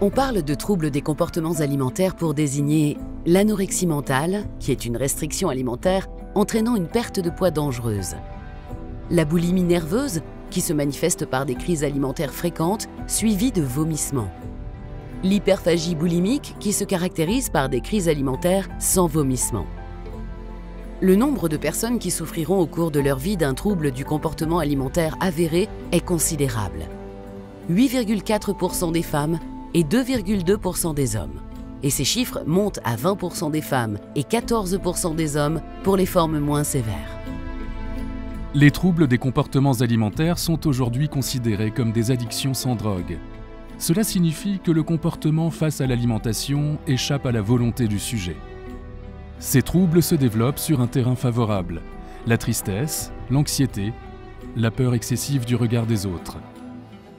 On parle de troubles des comportements alimentaires pour désigner l'anorexie mentale, qui est une restriction alimentaire entraînant une perte de poids dangereuse, la boulimie nerveuse, qui se manifeste par des crises alimentaires fréquentes suivies de vomissements, l'hyperphagie boulimique, qui se caractérise par des crises alimentaires sans vomissement. Le nombre de personnes qui souffriront au cours de leur vie d'un trouble du comportement alimentaire avéré est considérable. 8,4% des femmes et 2,2% des hommes. Et ces chiffres montent à 20% des femmes et 14% des hommes pour les formes moins sévères. Les troubles des comportements alimentaires sont aujourd'hui considérés comme des addictions sans drogue. Cela signifie que le comportement face à l'alimentation échappe à la volonté du sujet. Ces troubles se développent sur un terrain favorable, la tristesse, l'anxiété, la peur excessive du regard des autres.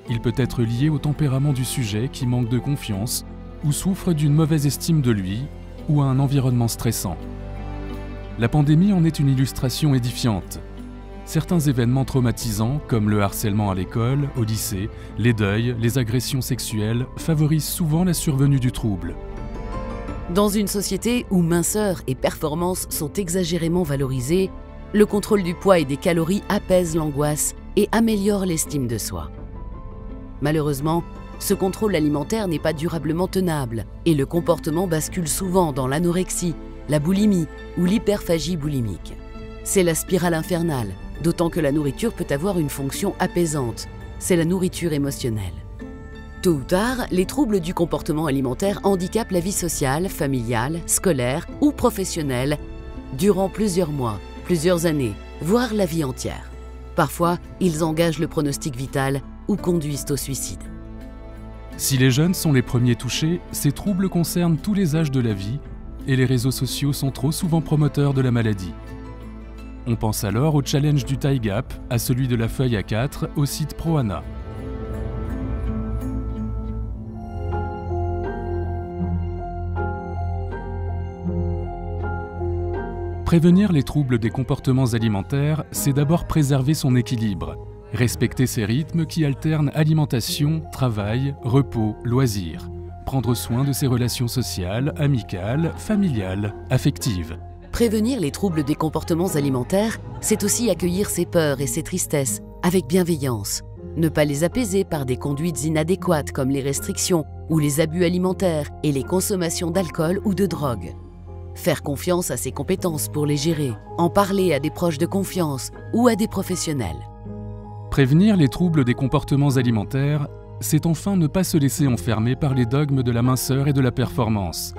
Il peut être lié au tempérament du sujet qui manque de confiance ou souffre d'une mauvaise estime de lui ou à un environnement stressant. La pandémie en est une illustration édifiante. Certains événements traumatisants, comme le harcèlement à l'école, au lycée, les deuils, les agressions sexuelles, favorisent souvent la survenue du trouble. Dans une société où minceur et performance sont exagérément valorisées, le contrôle du poids et des calories apaise l'angoisse et améliore l'estime de soi. Malheureusement, ce contrôle alimentaire n'est pas durablement tenable et le comportement bascule souvent dans l'anorexie, la boulimie ou l'hyperphagie boulimique. C'est la spirale infernale, d'autant que la nourriture peut avoir une fonction apaisante. C'est la nourriture émotionnelle. Tôt ou tard, les troubles du comportement alimentaire handicapent la vie sociale, familiale, scolaire ou professionnelle durant plusieurs mois, plusieurs années, voire la vie entière. Parfois, ils engagent le pronostic vital ou conduisent au suicide. Si les jeunes sont les premiers touchés, ces troubles concernent tous les âges de la vie et les réseaux sociaux sont trop souvent promoteurs de la maladie. On pense alors au challenge du taille gap, à celui de la feuille A4, au site Proana. Prévenir les troubles des comportements alimentaires, c'est d'abord préserver son équilibre, respecter ses rythmes qui alternent alimentation, travail, repos, loisirs, prendre soin de ses relations sociales, amicales, familiales, affectives. Prévenir les troubles des comportements alimentaires, c'est aussi accueillir ses peurs et ses tristesses avec bienveillance. Ne pas les apaiser par des conduites inadéquates comme les restrictions ou les abus alimentaires et les consommations d'alcool ou de drogue. Faire confiance à ses compétences pour les gérer, en parler à des proches de confiance ou à des professionnels. Prévenir les troubles des comportements alimentaires, c'est enfin ne pas se laisser enfermer par les dogmes de la minceur et de la performance.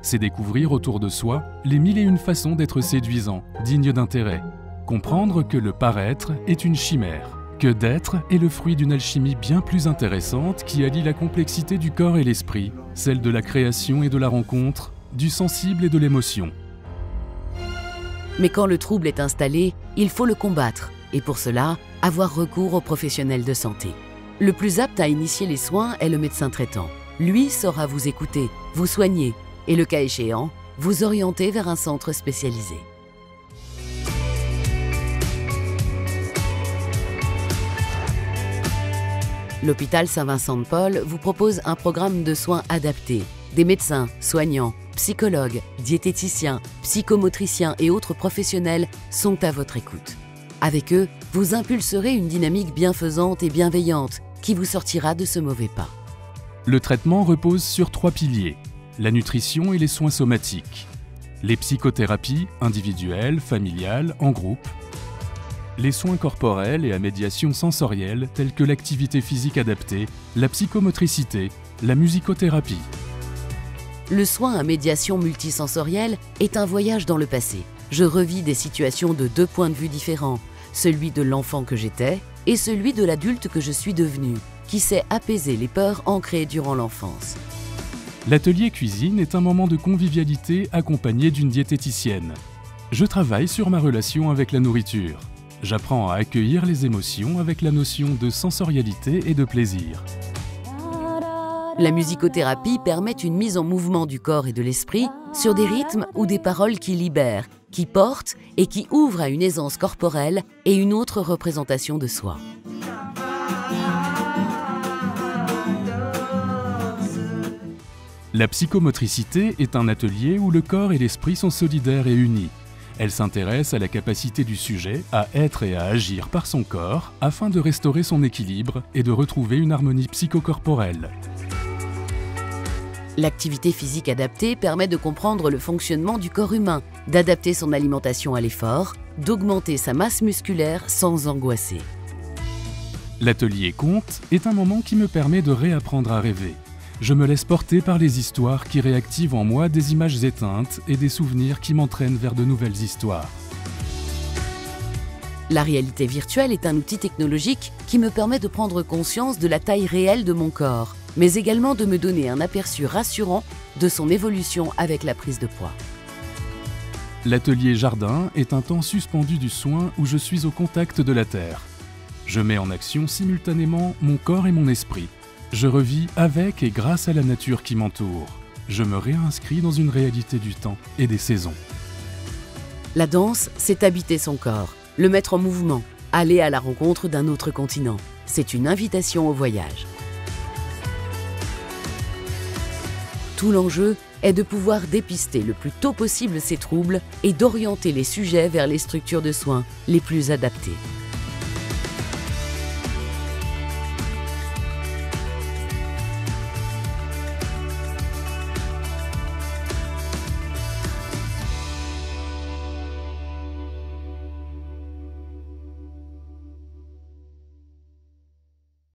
C'est découvrir autour de soi les 1001 façons d'être séduisant, digne d'intérêt. Comprendre que le paraître est une chimère, que d'être est le fruit d'une alchimie bien plus intéressante qui allie la complexité du corps et l'esprit, celle de la création et de la rencontre, du sensible et de l'émotion. Mais quand le trouble est installé, il faut le combattre et pour cela, avoir recours aux professionnels de santé. Le plus apte à initier les soins est le médecin traitant. Lui saura vous écouter, vous soigner et, le cas échéant, vous orienter vers un centre spécialisé. L'hôpital Saint-Vincent-de-Paul vous propose un programme de soins adapté. Des médecins, soignants, psychologues, diététiciens, psychomotriciens et autres professionnels sont à votre écoute. Avec eux, vous impulserez une dynamique bienfaisante et bienveillante qui vous sortira de ce mauvais pas. Le traitement repose sur 3 piliers, la nutrition et les soins somatiques, les psychothérapies individuelles, familiales, en groupe, les soins corporels et à médiation sensorielle tels que l'activité physique adaptée, la psychomotricité, la musicothérapie. Le soin à médiation multisensorielle est un voyage dans le passé. Je revis des situations de 2 points de vue différents, celui de l'enfant que j'étais et celui de l'adulte que je suis devenu, qui sait apaiser les peurs ancrées durant l'enfance. L'atelier cuisine est un moment de convivialité accompagné d'une diététicienne. Je travaille sur ma relation avec la nourriture. J'apprends à accueillir les émotions avec la notion de sensorialité et de plaisir. La musicothérapie permet une mise en mouvement du corps et de l'esprit sur des rythmes ou des paroles qui libèrent, qui portent et qui ouvrent à une aisance corporelle et une autre représentation de soi. La psychomotricité est un atelier où le corps et l'esprit sont solidaires et unis. Elle s'intéresse à la capacité du sujet à être et à agir par son corps afin de restaurer son équilibre et de retrouver une harmonie psychocorporelle. L'activité physique adaptée permet de comprendre le fonctionnement du corps humain, d'adapter son alimentation à l'effort, d'augmenter sa masse musculaire sans angoisser. L'atelier conte est un moment qui me permet de réapprendre à rêver. Je me laisse porter par les histoires qui réactivent en moi des images éteintes et des souvenirs qui m'entraînent vers de nouvelles histoires. La réalité virtuelle est un outil technologique qui me permet de prendre conscience de la taille réelle de mon corps, mais également de me donner un aperçu rassurant de son évolution avec la prise de poids. L'atelier jardin est un temps suspendu du soin où je suis au contact de la terre. Je mets en action simultanément mon corps et mon esprit. Je revis avec et grâce à la nature qui m'entoure. Je me réinscris dans une réalité du temps et des saisons. La danse, c'est habiter son corps, le mettre en mouvement, aller à la rencontre d'un autre continent. C'est une invitation au voyage. Tout l'enjeu est de pouvoir dépister le plus tôt possible ces troubles et d'orienter les sujets vers les structures de soins les plus adaptées.